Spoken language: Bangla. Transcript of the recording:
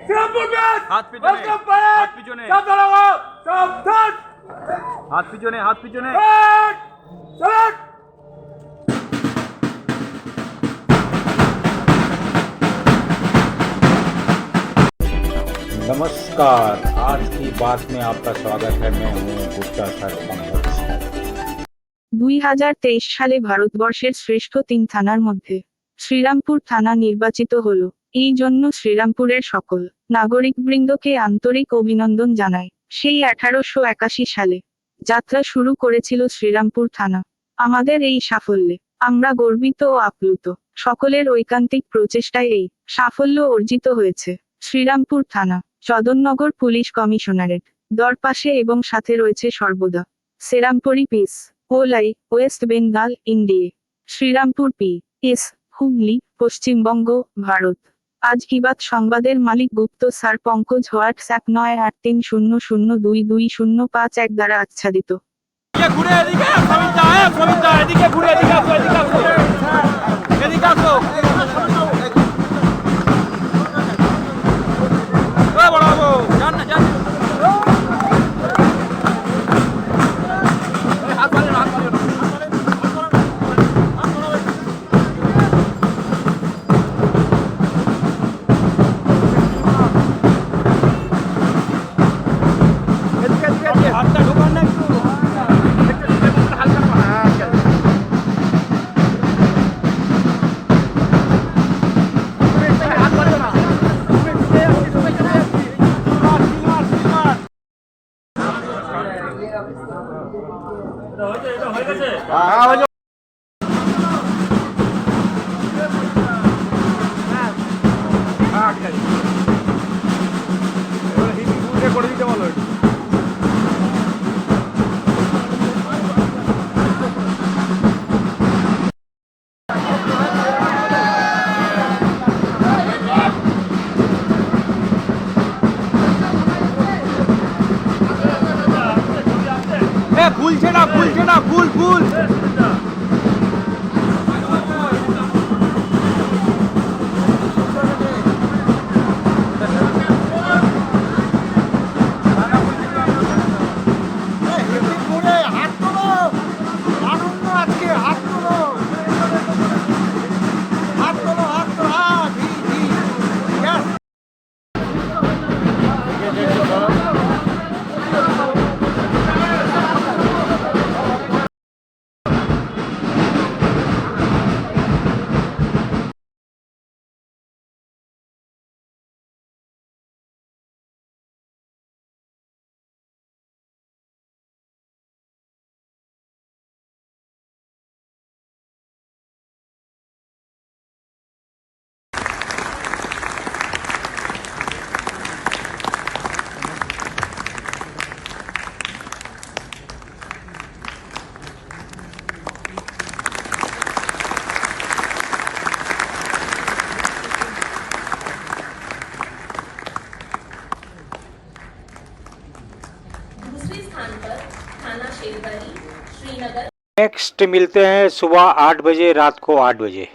হাত পিছনে, হাত পিছনে, হাত পিছনে, হাত পিছনে। नमस्कार, आज की बात में आपका स्वागत है। मैं हूँ गुप्ता सर पंकज। 2023 সালে ভারতবর্ষের শ্রেষ্ঠ 3 থানার মধ্যে শ্রীরামপুর থানা নির্বাচিত হল। এই জন্য শ্রীরামপুরের সকল নাগরিকবৃন্দকে আন্তরিক অভিনন্দন জানাই। সেই 1881 সালে যাত্রা শুরু করেছিল শ্রীরামপুর থানা। আমাদের এই সাফল্যে আমরা গর্বিত ও আপ্লুত। সকলের ঐকান্তিক প্রচেষ্টায় এই সাফল্য অর্জিত হয়েছে। শ্রীরামপুর থানা চদননগর পুলিশ কমিশনারেট দরপাশে এবং সাথে রয়েছে সর্বদা সেরামপুরি পিস ওলাই West Bengal India. Srirampur P S Hooghly Paschimbanga Bharat. Aaj Ki Baat সংবাদের মালিক গুপ্ত স্যার পঙ্কজ। হোয়াটসঅ্যাপ 9830222051 দ্বারা আচ্ছাদিত। ঘুরে এদিকে এদিকে ঘুরে এদিকে আসো, এদিকে আসো, এদিকে আসো। বড়াবো জান না জান। হাতটা ঢোকান না একটু। করে দিতে বলো। ভুলছে না, ভুলছে না, ভুল ভুল। दूसरे स्थान पर थाना शेरबारी श्रीनगर। नेक्स्ट मिलते हैं सुबह 8 बजे, रात को 8 बजे।